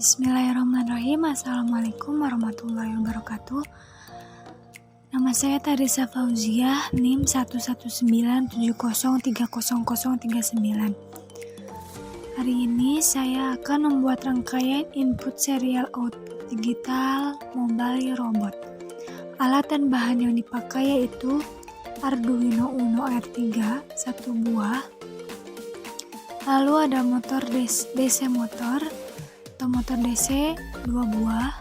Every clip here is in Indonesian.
Bismillahirrahmanirrahim. Assalamualaikum warahmatullahi wabarakatuh. Nama saya Tarisa Fauziah, NIM 11970300039. Hari ini saya akan membuat rangkaian input serial output digital mobile robot. Alat dan bahan yang dipakai yaitu Arduino Uno R3 1 buah, lalu ada motor DC motor atau motor DC 2 buah,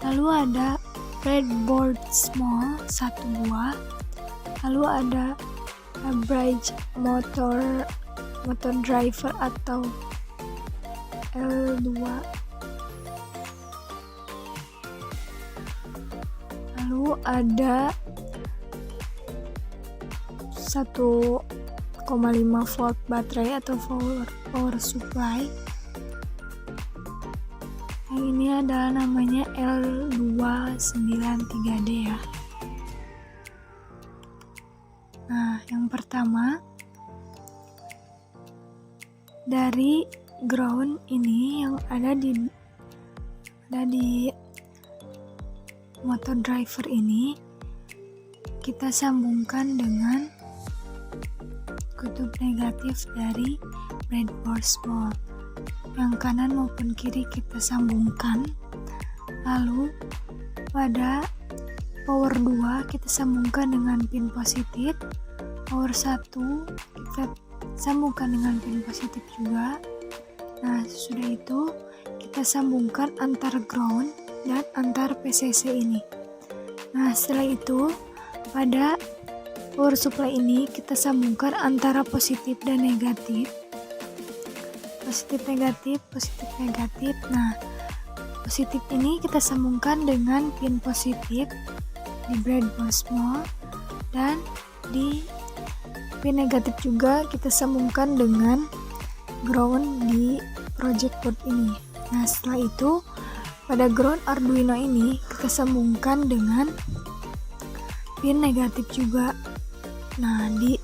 lalu ada breadboard small 1 buah, lalu ada bridge motor driver atau L2, lalu ada 1,5 volt baterai atau power supply. Yang ini adalah namanya L293D ya. Nah, yang pertama dari ground ini yang ada di motor driver ini kita sambungkan dengan kutub negatif dari breadboard small. Yang kanan maupun kiri kita sambungkan. Lalu pada power 2 kita sambungkan dengan pin positif, power 1 kita sambungkan dengan pin positif juga. Nah, sudah itu kita sambungkan antar ground dan antar PCC ini. Nah, setelah itu pada power supply ini kita sambungkan antara positif dan negatif. Positif negatif. Nah, positif ini kita sambungkan dengan pin positif di breadboard small, dan di pin negatif juga kita sambungkan dengan ground di project board ini. Nah, setelah itu pada ground Arduino ini kita sambungkan dengan pin negatif juga. Nah, di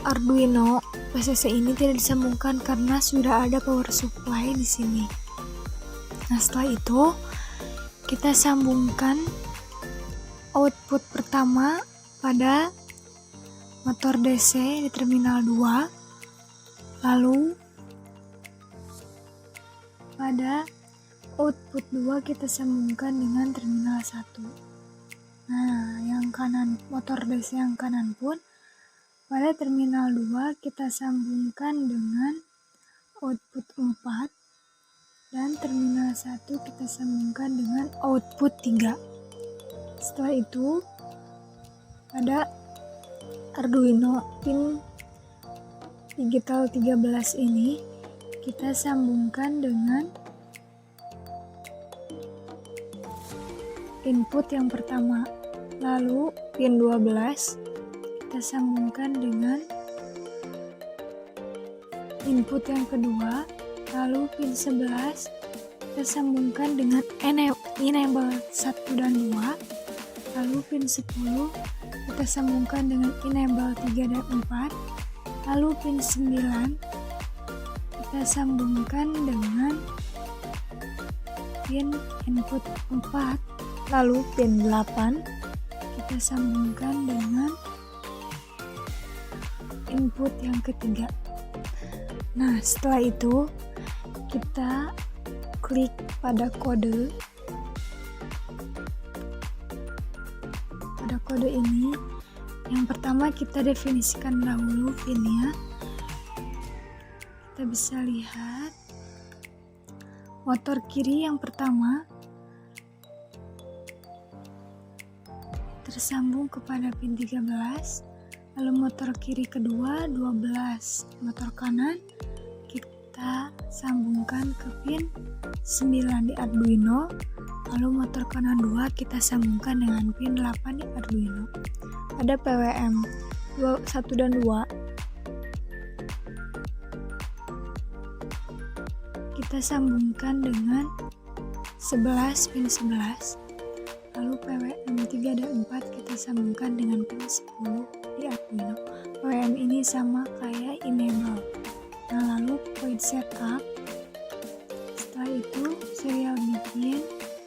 Arduino PCC ini tidak disambungkan karena sudah ada power supply di sini. Nah, setelah itu kita sambungkan output pertama pada motor DC di terminal 2, lalu pada output 2 kita sambungkan dengan terminal 1. Nah, yang kanan, motor DC yang kanan pun pada terminal 2 kita sambungkan dengan output 4, dan terminal 1 kita sambungkan dengan output 3. Setelah itu pada Arduino pin digital 13 ini kita sambungkan dengan input yang pertama, lalu pin 12 kita sambungkan dengan input yang kedua, lalu pin 11 kita sambungkan dengan enable 1 dan 2, lalu pin 10 kita sambungkan dengan enable 3 dan 4, lalu pin 9 kita sambungkan dengan pin input 4, lalu pin 8 kita sambungkan dengan input yang ketiga. Nah, setelah itu kita klik pada kode. Pada kode ini yang pertama kita definisikan dahulu pinnya. Kita bisa lihat motor kiri yang pertama tersambung kepada pin 13, lalu motor kiri kedua 12, motor kanan kita sambungkan ke pin 9 di Arduino, lalu motor kanan 2 kita sambungkan dengan pin 8 di Arduino. Ada PWM 1 dan 2 kita sambungkan dengan 11 pin 11, lalu PWM 3 dan 4 kita sambungkan dengan pin 10 di Arduino. PWM ini sama kayak enable. Nah, lalu point setup. Setelah itu serial bikin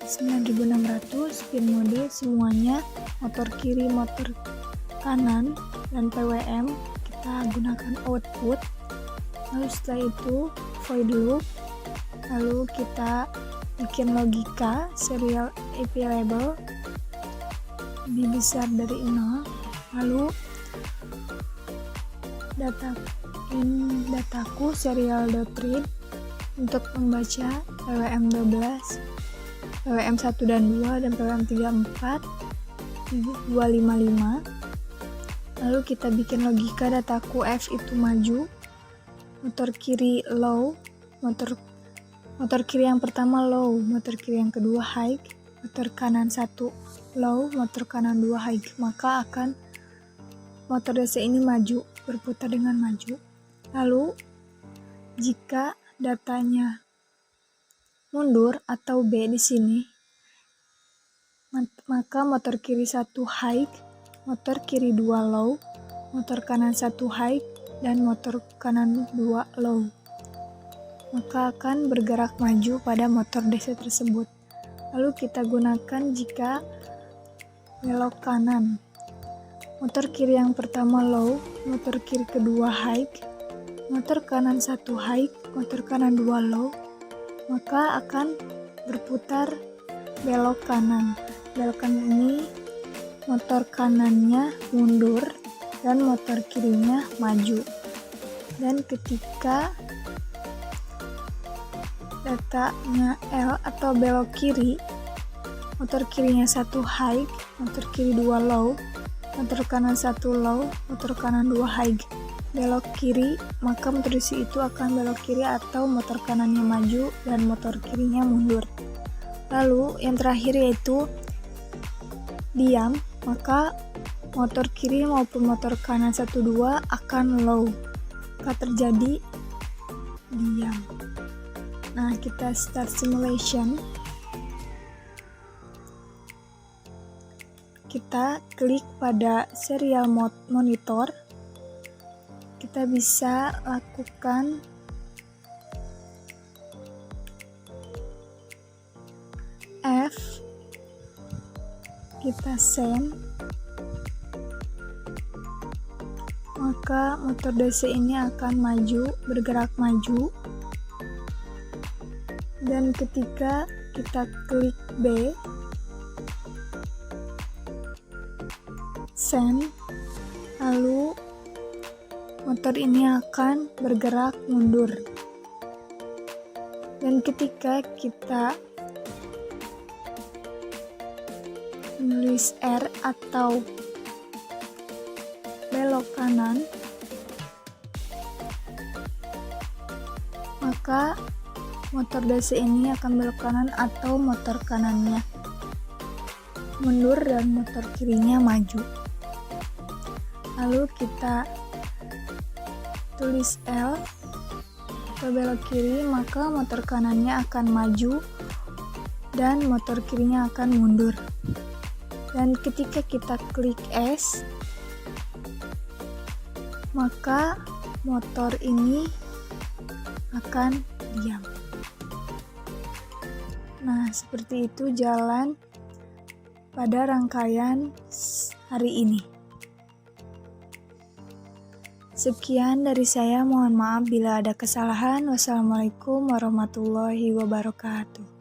9600 spin mode semuanya, motor kiri, motor kanan, dan PWM kita gunakan output. Lalu setelah itu void loop, lalu kita bikin logika serial IP label lebih besar dari 0, lalu dataku serial.read untuk membaca PWM 12, PWM 1 dan 2, dan PWM 3, 4, 2, 5, 5. Lalu kita bikin logika dataku F itu maju, motor kiri low, motor kiri yang pertama low, motor kiri yang kedua high, motor kanan 1 low, motor kanan 2 high, maka akan motor DC ini maju, berputar dengan maju. Lalu jika datanya mundur atau B di sini, maka motor kiri 1 high, motor kiri 2 low, motor kanan 1 high, dan motor kanan 2 low, maka akan bergerak maju pada motor DC tersebut. Lalu kita gunakan jika belok kanan, motor kiri yang pertama low, motor kiri kedua high, motor kanan 1 high, motor kanan 2 low, maka akan berputar belok kanan. Belok kanan ini motor kanannya mundur dan motor kirinya maju. Dan ketika datanya L atau belok kiri, motor kirinya 1 high, motor kiri 2 low, motor kanan 1 low, motor kanan 2 high, belok kiri, maka motor DC itu akan belok kiri atau motor kanannya maju dan motor kirinya mundur. Lalu yang terakhir yaitu diam, maka motor kiri maupun motor kanan 1, 2 akan low, maka terjadi diam. Nah, kita start simulation. Kita klik pada serial monitor. Kita bisa lakukan F, kita send, maka motor DC ini akan maju, bergerak maju. Dan ketika kita klik B, send, lalu motor ini akan bergerak mundur. Dan ketika kita menulis R atau belok kanan, maka motor DC ini akan belok kanan atau motor kanannya mundur dan motor kirinya maju. Lalu kita tulis L atau belok kiri, maka motor kanannya akan maju dan motor kirinya akan mundur. Dan ketika kita klik S, maka motor ini akan diam. Nah, seperti itu jalan pada rangkaian hari ini. Sekian dari saya, mohon maaf bila ada kesalahan. Wassalamualaikum warahmatullahi wabarakatuh.